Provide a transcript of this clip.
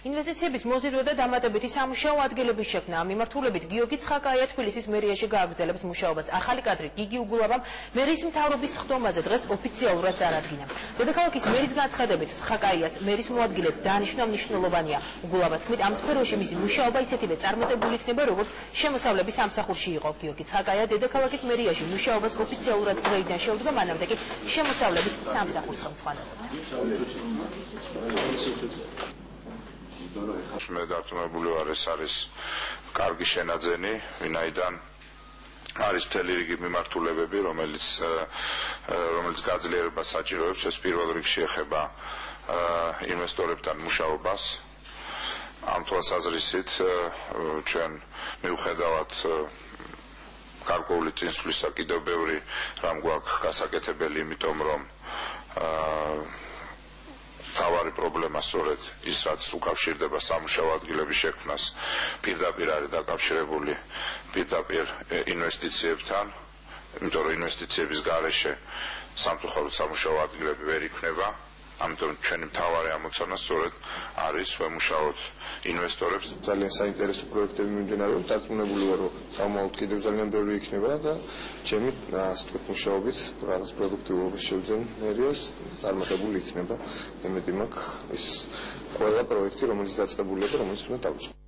ინვესტიციების მოზიდვა და დამატებითი სამუშაო ადგილების შექმნა. ამ მიმართულებით გიორგი ცხაკაია თბილისის მერიაში გააგრძელებს მუშაობას. ახალი კადრი გიგი უგულავამ მერის მთავრობის სხდომაზე დღეს ოფიციალურად წარადგინა. დედაქალაქის მერის განცხადებით ცხაკაიას მერის მოადგილედ დანიშნა მნიშვნელოვანია. უგულავას თქმით, ამ სფეროში მისი მუშაობა ისეთივე წარმატებული იქნება, როგორც შემოსავლების სამსახურში იყო. გიორგი ცხაკაია დედაქალაქის მერიაში მუშაობას ოფიციალურად დღეიდან შეუდგა, მანამდე კი შემოსავლების სამსახურს ხელმძღვანელობდა. მე დარწმუნებული ვარ, ეს არის კარგი შენაძენი, ვინაიდან არის მთელი რიგი მიმართულებები, რომელიც გაძლიერებას საჭიროებს. ეს პირველ რიგში ეხება ინვესტორებთან მუშაობას. ამ თვალსაზრისით ჩვენ მიუხედავად გარკვეული წინსვლისა კიდევ ბევრი რამ გვაქვს გასაკეთებელი, იმიტომ რომ თავარი პრობლემა სწორედ ის, რაც უკავშირდება სამუშაო ადგილების შექმნას, პირდაპირ არის დაკავშირებული პირდაპირ ინვესტიციებთან, იმიტომ რომ ინვესტიციების გარეშე სამწუხაროდ სამუშაო ადგილები ვერ იქნება. ამიტომ ჩვენი მთავარი ამოცანა სწორედ არის ვემუშაოთ ინვესტორებს. ძალიან საინტერესო პროექტები მიმდინარეობს, დარწმუნებული ვარ, რომ სამომავლოდ კიდევ ძალიან ბევრი იქნება და ჩემი ასე ვთქვათ მუშაობით რაღაც პროდუქტიულობას შევძენ მერიას, წარმატებული იქნება. იმედი მაქვს ის ყველა პროექტი, რომელიც დაწყებულია და რომელიც უნდა დავიწყო.